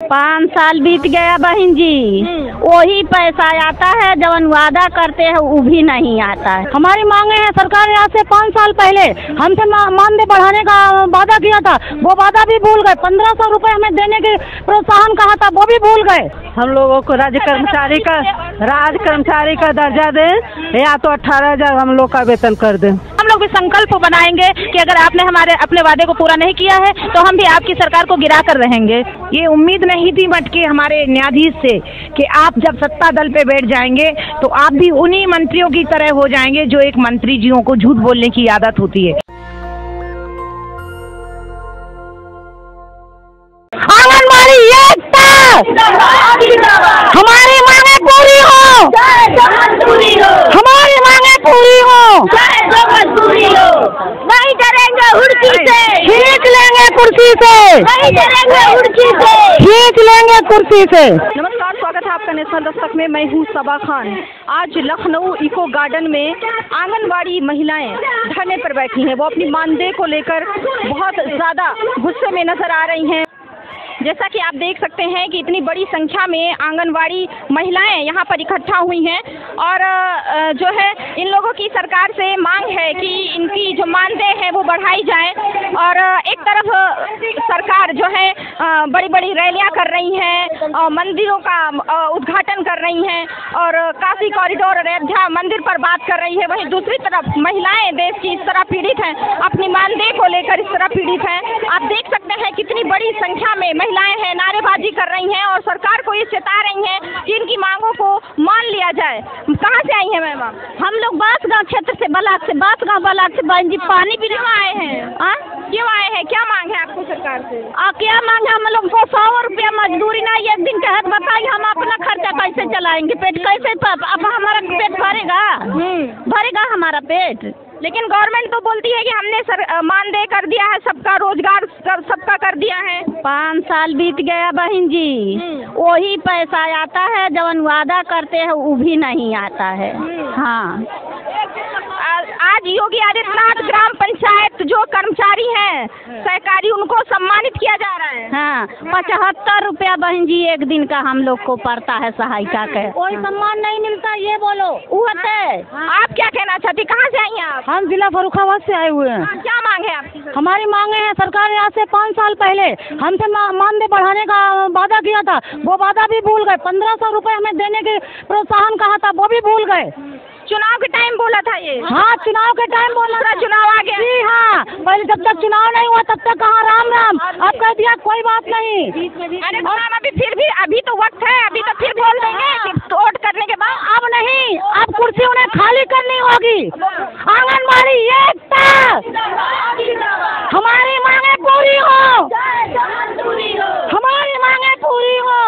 5 साल बीत गया बहन जी। वही पैसा आता है, जब वादा करते हैं वो भी नहीं आता है। हमारी मांगे हैं, सरकार ने आज से 5 साल पहले हमसे मानदेय बढ़ाने का वादा किया था, वो वादा भी भूल गए। 1500 रुपए हमें देने के प्रोत्साहन कहा था, वो भी भूल गए। हम लोगों को राज्य कर्मचारी का दर्जा दें या तो 18,000 हम लोग का वेतन कर दें। हम लोग भी संकल्प बनाएंगे कि अगर आपने अपने वादे को पूरा नहीं किया है तो हम भी आपकी सरकार को गिरा कर रहेंगे। ये उम्मीद नहीं थी मटके हमारे न्यायाधीश से कि आप जब सत्ता दल पे बैठ जाएंगे तो आप भी उन्हीं मंत्रियों की तरह हो जाएंगे जो एक मंत्री जियों को झूठ बोलने की आदत होती है। आंगनबाड़ी एकता, हमारी मांगे पूरी हो, हमारी मांगे पूरी हो, नहीं करेंगे हुड़की से, खींच लेंगे कुर्सी से, नहीं करेंगे हुड़की से, खींच लेंगे कुर्सी से। नमस्कार, स्वागत है आपका नेशनल दस्तक में। मैं हूँ सबा खान। आज लखनऊ इको गार्डन में आंगनबाड़ी महिलाएं धरने पर बैठी हैं। वो अपनी मानदेय को लेकर बहुत ज़्यादा गुस्से में नजर आ रही हैं। जैसा कि आप देख सकते हैं कि इतनी बड़ी संख्या में आंगनबाड़ी महिलाएं यहाँ पर इकट्ठा हुई हैं और जो है इन लोगों की सरकार से मांग है कि इनकी जो मानदेय है वो बढ़ाई जाए। और एक तरफ सरकार जो है बड़ी बड़ी रैलियाँ कर रही हैं, मंदिरों का उद्घाटन कर रही हैं और काशी कॉरिडोर अयोध्या मंदिर पर बात कर रही है। वहीं दूसरी तरफ महिलाएं देश की इस तरह पीड़ित हैं, अपनी मानदेय को लेकर इस तरह पीड़ित हैं। आप देख सकते हैं कितनी बड़ी संख्या में महिलाएं हैं, नारेबाजी कर रही हैं और सरकार को ये चेता रही हैं कि इनकी मांगों को मान लिया जाए। कहाँ से आई हैं मैम? हम लोग बांसगांव क्षेत्र से, बलाक से, बांसगांव बलाक से बहन जी पानी पीने आए हैं। क्यों आए हैं? क्या मांग है आपको सरकार से? क्या मांग है? हम लोग को 100 रुपया मजदूरी ना एक दिन के हाथ बताइए, हम अपना खर्चा कैसे चलाएंगे? पेट कैसे, अब हमारा पेट भरेगा हमारा पेट? लेकिन गवर्नमेंट तो बोलती है कि हमने मानदेय कर दिया है, सबका रोजगार सबका कर दिया है। 5 साल बीत गया बहन जी। वही पैसा आता है, जब वादा करते हैं वो भी नहीं आता है। हाँ, आज योगी आदित्यनाथ ग्राम पंचायत जो कर्मचारी हैं सहकारी, उनको सम्मानित किया जा रहा है। हाँ, 75 रुपया बहन जी एक दिन का हम लोग को पड़ता है सहायिका का। कोई सम्मान नहीं मिलता, ये बोलो। आप क्या कहना चाहती? कहाँ से आई हैं आप? हम जिला फर्रुखाबाद से आए हुए हैं। क्या मांग है आपकी? हमारी मांगे हैं, सरकार ने आज से 5 साल पहले हमसे मानदेय बढ़ाने का वादा किया था, वो वादा भी भूल गए। 1500 रुपए हमें देने के प्रोत्साहन कहा था, वो भी भूल गए। चुनाव के टाइम बोला था ये? हाँ, चुनाव के टाइम बोला था। चुनाव आ गया जी हाँ, पहले जब तक चुनाव नहीं हुआ तब तक कहाँ राम राम, अब कह दिया कोई बात नहीं। अरे मैम, अभी फिर भी अभी तो वक्त है, अभी तो फिर बोल देंगे वोट करने के बाद। अब नहीं, अब कुर्सी उन्हें खाली करनी होगी। आंगनबाड़ी एकता, हमारी मांगे पूरी हो, हमारी मांगे पूरी हो,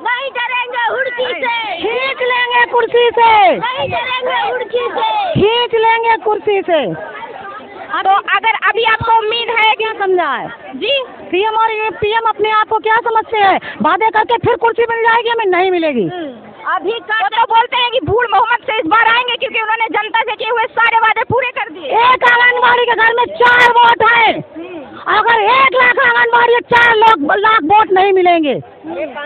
नहीं करेंगे हुड़की से, खींच लेंगे कुर्सी से, नहीं करेंगे हुड़की से, खींच लेंगे कुर्सी से। तो अगर अभी आपको उम्मीद है, क्या समझा है जी? सीएम और पीएम अपने आप को क्या समझते हैं? वादे करके फिर कुर्सी मिल जाएगी, हमें नहीं मिलेगी। अभी तो बोलते हैं कि बूढ़ मोहम्मद से इस बार आएंगे क्योंकि उन्होंने जनता से किए हुए सारे वादे पूरे कर दिए। एक आंगनबाड़ी के घर में 4 वोट है, अगर 1 लाख आंगनबाड़ी 4 लाख वोट नहीं मिलेंगे। एक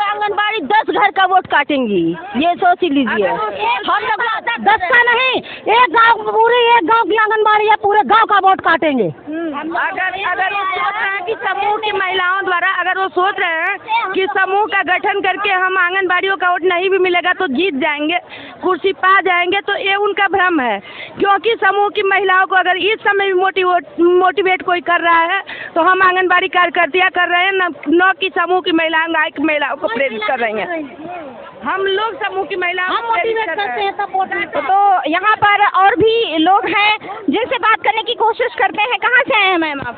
आंगनबाड़ी 10 घर का वोट काटेंगी, ये सोच लीजिए। हम लोग 10 का नहीं, एक गांव की आंगनबाड़ी है, पूरे गांव का वोट काटेंगे। अगर वो सोच रहे हैं कि समूह की महिलाओं द्वारा, अगर वो सोच रहे हैं कि समूह का गठन करके हम आंगनबाड़ियों का वोट नहीं भी मिलेगा तो जीत जाएंगे, कुर्सी पा जाएंगे, तो ये उनका भ्रम है। क्योंकि समूह की महिलाओं को अगर इस समय भी मोटिवेट कोई कर रहा है तो हम आंगनबाड़ी कार्यकर्तियाँ कर रहे हैं, न कि समूह की महिलाओं को प्रेरित कर रही हैं। हम लोग समूह की महिलाओं को मोटिवेट करते हैं तब वोट मिलता है। तो यहाँ पर और भी लोग हैं जिनसे बात करने की कोशिश करते हैं। कहाँ से आए हैं मैम आप?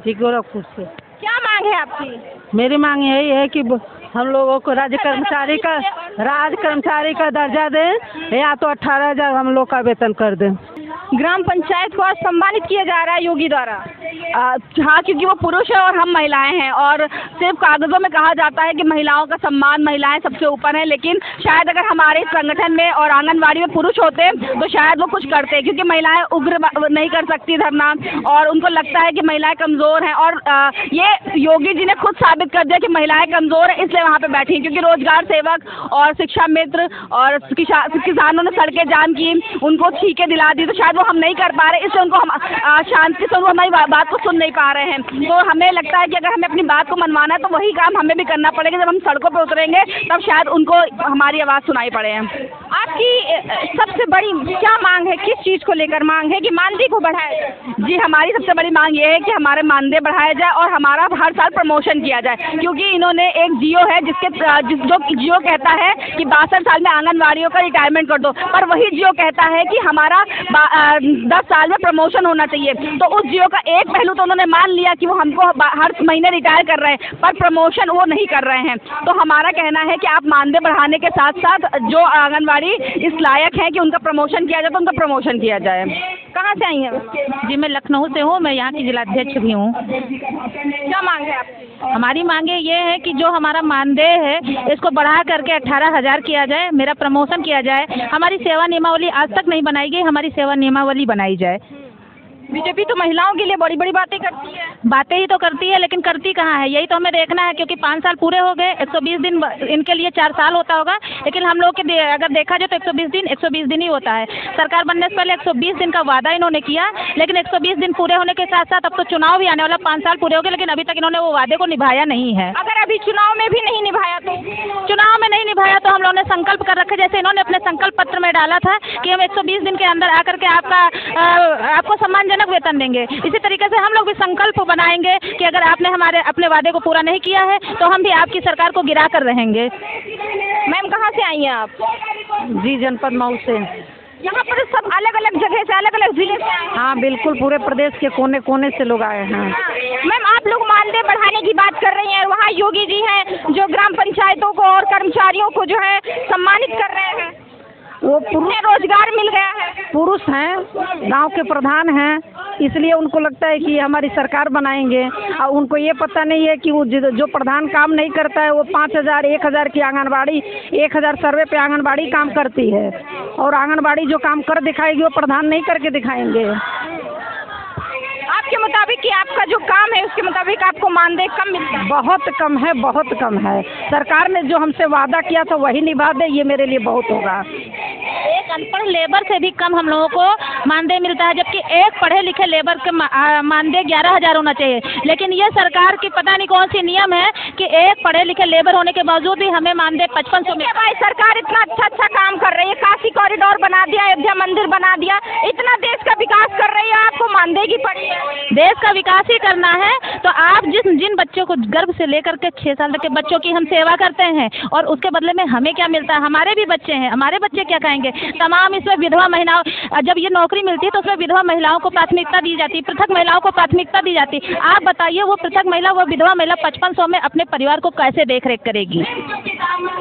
जी, गोरखपुर से। क्या मांग है आपकी? मेरी मांग यही है कि हम लोगों को राज्य कर्मचारी का दर्जा दें या तो 18,000 हम लोग का वेतन कर दें। ग्राम पंचायत को आज सम्मानित किया जा रहा है योगी द्वारा। हाँ, क्योंकि वो पुरुष है और हम महिलाएं हैं, और सिर्फ कागजों में कहा जाता है कि महिलाओं का सम्मान, महिलाएं सबसे ऊपर हैं, लेकिन शायद अगर हमारे संगठन में और आंगनबाड़ी में पुरुष होते तो शायद वो कुछ करते, क्योंकि महिलाएं उग्र नहीं कर सकती धरना, और उनको लगता है कि महिलाएं कमज़ोर हैं। और ये योगी जी ने खुद साबित कर दिया कि महिलाएं कमज़ोर हैं, इसलिए वहाँ पे बैठी, क्योंकि रोजगार सेवक और शिक्षा मित्र और किसानों ने सड़कें जाम की, उनको छीके दिला दी, तो शायद वो हम नहीं कर पा रहे, इसलिए उनको हम शांति से हमारी बात को सुन नहीं पा रहे हैं। तो हमें लगता है कि अगर हमें अपनी बात को मनवाना है तो वही काम हमें भी करना पड़ेगा। जब हम सड़कों पर उतरेंगे तब शायद उनको हमारी आवाज़ सुनाई पड़े। आपकी सबसे बड़ी क्या मांग है, किस चीज़ को लेकर मांग है कि मानदेय को बढ़ाया जाए? जी, हमारी सबसे बड़ी मांग ये है कि हमारे मानदेय बढ़ाया जाए और हमारा हर साल प्रमोशन किया जाए, क्योंकि इन्होंने एक जियो है जो जियो कहता है कि 62 साल में आंगनवाड़ियों का रिटायरमेंट कर दो, पर वही जियो कहता है कि हमारा 10 साल में प्रमोशन होना चाहिए। तो उस जियो का एक पहलू तो उन्होंने मान लिया कि वो हमको हर महीने रिटायर कर रहे हैं, पर प्रमोशन वो नहीं कर रहे हैं। तो हमारा कहना है कि आप मानदेय बढ़ाने के साथ साथ जो आंगनवाड़ी इस लायक है कि उनका प्रमोशन किया जाए तो उनका प्रमोशन किया जाए। कहाँ से आई हैं? जी, मैं लखनऊ से हूँ, मैं यहाँ की जिलाध्यक्ष भी हूँ। क्या मांग है आपकी? हमारी मांगे ये है कि जो हमारा मानदेय है इसको बढ़ा करके 18,000 किया जाए, मेरा प्रमोशन किया जाए, हमारी सेवा नियमावली आज तक नहीं बनाई गई, हमारी सेवा नियमावली बनाई जाए। बीजेपी तो महिलाओं के लिए बड़ी बड़ी बातें करती है। बातें ही तो करती है, लेकिन करती कहाँ है, यही तो हमें देखना है। क्योंकि 5 साल पूरे हो गए, 120 दिन इनके लिए 4 साल होता होगा, लेकिन हम लोग के अगर देखा जाए तो 120 दिन ही होता है। सरकार बनने से पहले 120 दिन का वादा इन्होंने किया, लेकिन 120 दिन पूरे होने के साथ साथ अब तो चुनाव भी आने वाला, 5 साल पूरे हो गए, लेकिन अभी तक इन्होंने वो वादे को निभाया नहीं है। अगर अभी चुनाव में भी नहीं निभाया तो हम लोगों ने संकल्प कर रखे, जैसे इन्होंने अपने संकल्प पत्र में डाला था कि हम 120 दिन के अंदर आकर के आपको सम्मानजनक वेतन देंगे। इसी तरीके से हम लोग भी संकल्प बनाएंगे कि अगर आपने अपने वादे को पूरा नहीं किया है तो हम भी आपकी सरकार को गिरा कर रहेंगे। मैम, कहाँ से आई हैं आप? जी, जनपद मऊ से। यहाँ पर सब अलग अलग जगह से, अलग अलग जिले से आए हैं। हाँ, बिल्कुल, पूरे प्रदेश के कोने कोने से लोग आए हैं। मैम, आप लोग मानदेय बढ़ाने की बात कर रही हैं, वहाँ योगी जी हैं जो ग्राम पंचायतों को और कर्मचारियों को जो है सम्मानित कर रहे हैं, वो रोजगार मिल गया है। पुरुष हैं, गांव के प्रधान हैं, इसलिए उनको लगता है कि हमारी सरकार बनाएंगे, और उनको ये पता नहीं है कि वो जो प्रधान काम नहीं करता है वो 5,000 1,000 की आंगनबाड़ी 1,000 सर्वे पे आंगनबाड़ी काम करती है, और आंगनबाड़ी जो काम कर दिखाएगी वो प्रधान नहीं करके दिखाएंगे। आपके मुताबिक कि आपका जो काम है उसके मुताबिक आपको मानदेय कम मिलता है? बहुत कम है। सरकार ने जो हमसे वादा किया था वही निभा दे, ये मेरे लिए बहुत होगा। एक अनपढ़ लेबर से भी कम हम लोगों को मानदेय मिलता है, जबकि एक पढ़े लिखे लेबर के मानदेय 11,000 होना चाहिए। लेकिन ये सरकार की पता नहीं कौन सी नियम है कि एक पढ़े लिखे लेबर होने के बावजूद भी हमें मानदेय 5500 में। भाई, सरकार इतना अच्छा काम कर रही है, काशी कॉरिडोर बना दिया, अयोध्या मंदिर बना दिया, इतना देश का विकास कर रही है, आपको मानदेय की पड़ी है। देश का विकास ही करना है तो आप जिन बच्चों को गर्भ से लेकर के 6 साल तक के बच्चों की हम सेवा करते हैं, और उसके बदले में हमें क्या मिलता है? हमारे भी बच्चे हैं, हमारे बच्चे क्या खाएंगे? तमाम इसमें विधवा महिलाओं, जब ये नौकरी मिलती है तो उसमें विधवा महिलाओं को प्राथमिकता दी जाती है, पृथक महिलाओं को प्राथमिकता दी जाती है। आप बताइए, वो पृथक महिला, वो विधवा महिला 5500 में अपने परिवार को कैसे देख रेख करेगी?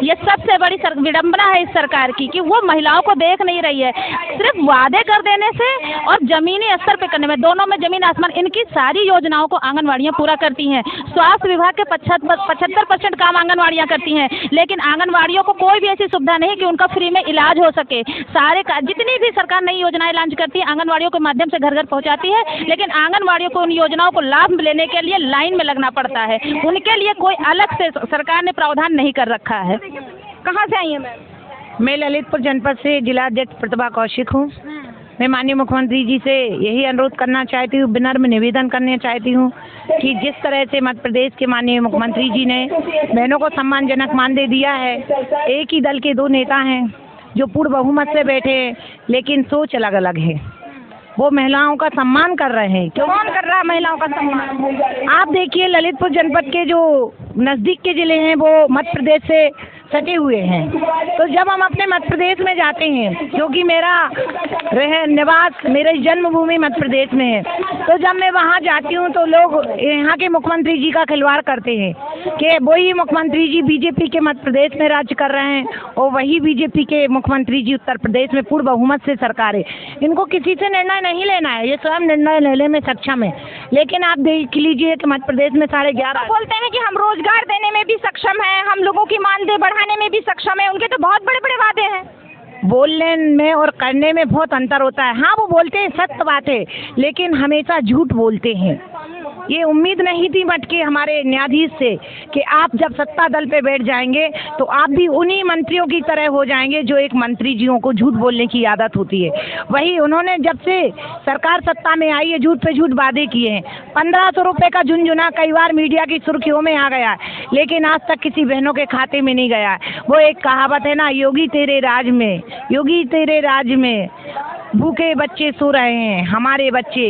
ये सबसे बड़ी विडंबना है इस सरकार की कि वो महिलाओं को देख नहीं रही है। सिर्फ वादे कर देने से और जमीनी स्तर पे करने में, दोनों में जमीन आसमान। इनकी सारी योजनाओं को आंगनवाड़ियाँ पूरा करती हैं। स्वास्थ्य विभाग के 75% काम आंगनवाड़ियाँ करती हैं, लेकिन आंगनवाड़ियों को कोई भी ऐसी सुविधा नहीं कि उनका फ्री में इलाज हो सके। सारे जितनी भी सरकार नई योजनाएं लॉन्च करती है आंगनवाड़ियों के माध्यम से घर घर पहुँचाती है, लेकिन आंगनवाड़ियों को उन योजनाओं को लाभ लेने के लिए लाइन में लगना पड़ता है। उनके लिए कोई अलग से सरकार ने प्रावधान नहीं कर रखा है। कहाँ से आई हैं मैम? मैं ललितपुर जनपद से जिलाध्यक्ष प्रतिभा कौशिक हूँ। मैं माननीय मुख्यमंत्री जी से यही अनुरोध करना चाहती हूँ, विनम्र निवेदन करना चाहती हूँ कि जिस तरह से मध्य प्रदेश के माननीय मुख्यमंत्री जी ने बहनों को सम्मानजनक मानदेय दिया है, एक ही दल के 2 नेता हैं जो पूर्ण बहुमत से बैठे हैं, लेकिन सोच अलग अलग है। वो महिलाओं का सम्मान कर रहे हैं। कौन कर रहा है महिलाओं का सम्मान? आप देखिए, ललितपुर जनपद के जो नज़दीक के ज़िले हैं वो मध्य प्रदेश से सटे हुए हैं। तो जब हम अपने मध्य प्रदेश में जाते हैं, जो कि मेरा निवास, मेरी जन्मभूमि मध्य प्रदेश में है, तो जब मैं वहाँ जाती हूँ तो लोग यहाँ के मुख्यमंत्री जी का खिलवाड़ करते हैं। कि वही मुख्यमंत्री जी बीजेपी के मध्य प्रदेश में राज्य कर रहे हैं और वही बीजेपी के मुख्यमंत्री जी उत्तर प्रदेश में पूर्ण बहुमत से सरकार है। इनको किसी से निर्णय नहीं लेना है, ये स्वयं निर्णय लेने में सक्षम है। लेकिन आप देख लीजिए कि मध्य प्रदेश में 11.5 बोलते हैं कि हम रोजगार देने में भी सक्षम हैं, हम लोगों की मानदेय बढ़ाने में भी सक्षम है। उनके तो बहुत बड़े बड़े वादे हैं। बोलने में और करने में बहुत अंतर होता है। हाँ, वो बोलते हैं सत्य बात है, लेकिन हमेशा झूठ बोलते हैं। ये उम्मीद नहीं थी मटके हमारे न्यायाधीश से कि आप जब सत्ता दल पे बैठ जाएंगे तो आप भी उन्हीं मंत्रियों की तरह हो जाएंगे जो एक मंत्री जियों को झूठ बोलने की आदत होती है। वही उन्होंने जब से सरकार सत्ता में आई है झूठ पे झूठ वादे किए हैं। 1500 रुपये का झुनझुना कई बार मीडिया की सुर्खियों में आ गया, लेकिन आज तक किसी बहनों के खाते में नहीं गया। वो एक कहावत है ना, योगी तेरे राज में, योगी तेरे राज में भूखे बच्चे सो रहे हैं। हमारे बच्चे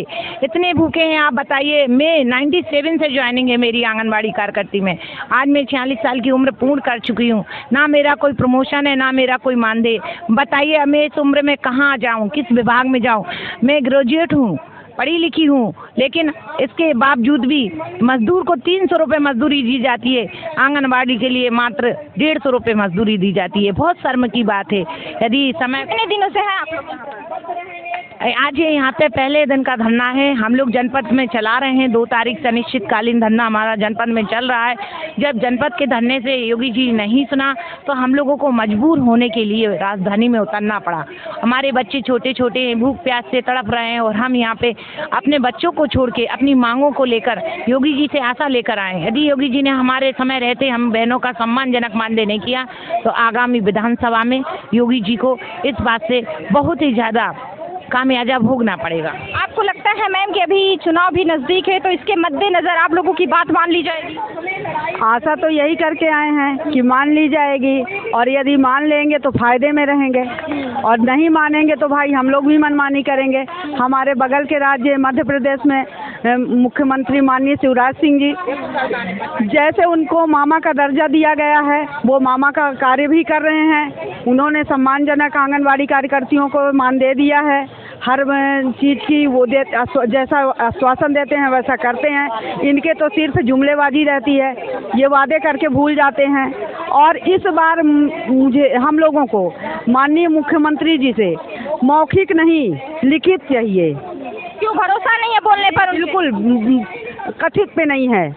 इतने भूखे हैं, आप बताइए। मैं 97 से ज्वाइनिंग है मेरी आंगनबाड़ी कार्यकर्ती में। आज मैं 46 साल की उम्र पूर्ण कर चुकी हूँ। ना मेरा कोई प्रमोशन है, ना मेरा कोई मानदेय। बताइए मैं इस उम्र में कहाँ जाऊँ, किस विभाग में जाऊँ। मैं ग्रेजुएट हूँ, पढ़ी लिखी हूँ, लेकिन इसके बावजूद भी मजदूर को 300 रुपये मजदूरी दी जाती है। आंगनबाड़ी के लिए मात्र 150 रुपये मजदूरी दी जाती है। बहुत शर्म की बात है। यदि समय कितने दिनों से है आप लोग? आज ये यहाँ पे पहले दिन का धरना है। हम लोग जनपद में चला रहे हैं। 2 तारीख से अनिश्चितकालीन धरना हमारा जनपद में चल रहा है। जब जनपद के धरने से योगी जी नहीं सुना तो हम लोगों को मजबूर होने के लिए राजधानी में उतरना पड़ा। हमारे बच्चे छोटे छोटे हैं, भूख प्यास से तड़प रहे हैं और हम यहाँ पे अपने बच्चों को छोड़ के अपनी मांगों को लेकर योगी जी से आशा लेकर आए। यदि योगी जी ने हमारे समय रहते हम बहनों का सम्मानजनक मानदेय नहीं किया तो आगामी विधानसभा में योगी जी को इस बात से बहुत ही ज़्यादा खामियाजा भोगना पड़ेगा। आपको लगता है मैम कि अभी चुनाव भी नज़दीक है तो इसके मद्देनज़र आप लोगों की बात मान ली जाएगी? आशा तो यही करके आए हैं कि मान ली जाएगी, और यदि मान लेंगे तो फायदे में रहेंगे, और नहीं मानेंगे तो भाई हम लोग भी मनमानी करेंगे। हमारे बगल के राज्य मध्य प्रदेश में मुख्यमंत्री माननीय शिवराज सिंह जी, जैसे उनको मामा का दर्जा दिया गया है वो मामा का कार्य भी कर रहे हैं। उन्होंने सम्मानजनक आंगनबाड़ी कार्यकर्तियों को मानदेय दिया है। हर चीज़ की वो जैसा आश्वासन देते हैं वैसा करते हैं। इनके तो सिर्फ जुमलेबाजी रहती है, ये वादे करके भूल जाते हैं। और इस बार मुझे हम लोगों को माननीय मुख्यमंत्री जी से मौखिक नहीं लिखित चाहिए। क्यों भरोसा नहीं है बोलने पर? बिल्कुल कथित पे नहीं है,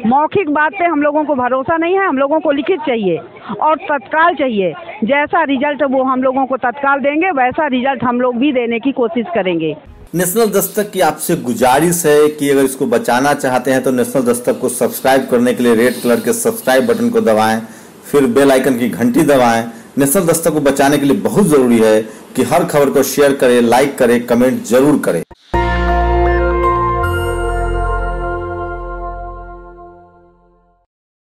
मौखिक बात पे हम लोगों को भरोसा नहीं है। हम लोगों को लिखित चाहिए और तत्काल चाहिए। जैसा रिजल्ट वो हम लोगों को तत्काल देंगे वैसा रिजल्ट हम लोग भी देने की कोशिश करेंगे। नेशनल दस्तक की आपसे गुजारिश है कि अगर इसको बचाना चाहते हैं तो नेशनल दस्तक को सब्सक्राइब करने के लिए रेड कलर के सब्सक्राइब बटन को दबाएं, फिर बेल आइकन की घंटी दबाएं। नेशनल दस्तक को बचाने के लिए बहुत जरूरी है कि हर खबर को शेयर करें, लाइक करें, कमेंट जरूर करें।